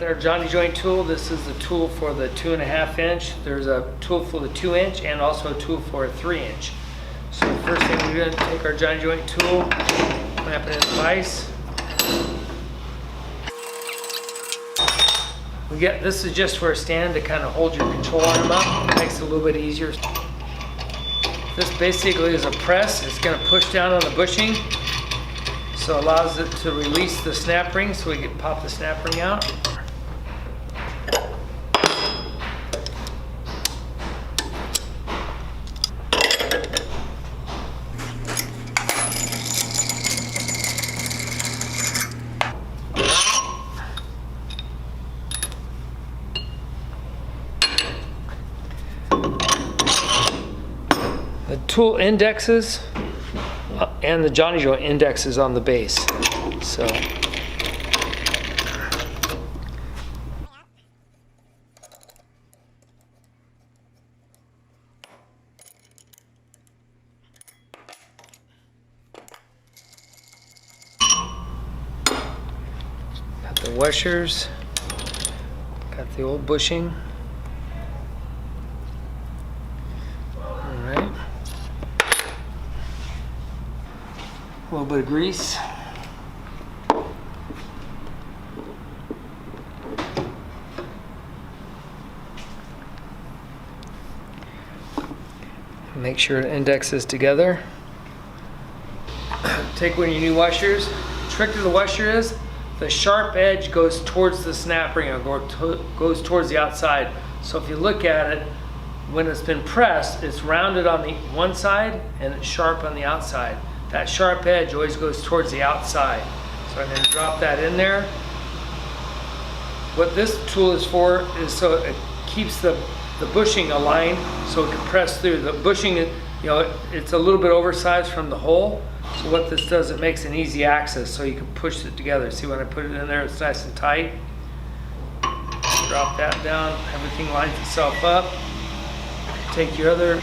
at our Johnny joint tool. This is the tool for the 2.5 inch. There's a tool for the 2 inch and also a tool for a 3 inch. So the first thing we're going to take our Johnny joint tool, clamp it in the vise. This is just for a stand to kind of hold your control arm up. It makes it a little bit easier. This basically is a press. It's going to push down on the bushing, so it allows it to release the snap ring, so we can pop the snap ring out. The tool indexes and the Johnny joint indexes on the base. So got the washers, got the old bushing. A little bit of grease. Make sure it indexes together. Take one of your new washers. The trick to the washer is the sharp edge goes towards the snap ring or goes towards the outside. So if you look at it, when it's been pressed, it's rounded on the one side and it's sharp on the outside. That sharp edge always goes towards the outside. So I'm going to drop that in there. What this tool is for is so it keeps the bushing aligned so it can press through. The bushing, it's a little bit oversized from the hole. So what this does, it makes an easy access so you can push it together. See, when I put it in there, it's nice and tight. Drop that down, everything lines itself up. Take your other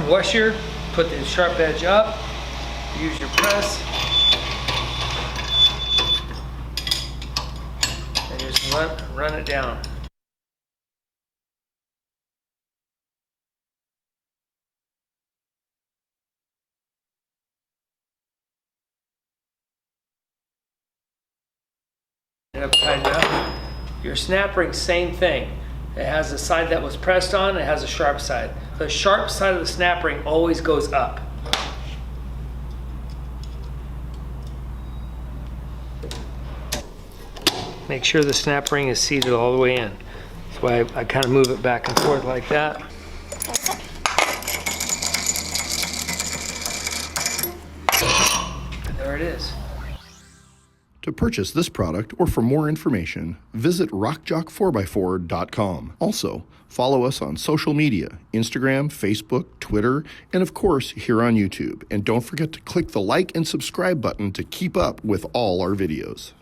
washer, put the sharp edge up. Use your press and just run it down. Tighten up. Your snap ring, same thing. It has the side that was pressed on, it has a sharp side. The sharp side of the snap ring always goes up. Make sure the snap ring is seated all the way in. That's why I kind of move it back and forth like that. There it is. To purchase this product or for more information, visit RockJock4x4.com. Also, follow us on social media, Instagram, Facebook, Twitter, and of course, here on YouTube. And don't forget to click the like and subscribe button to keep up with all our videos.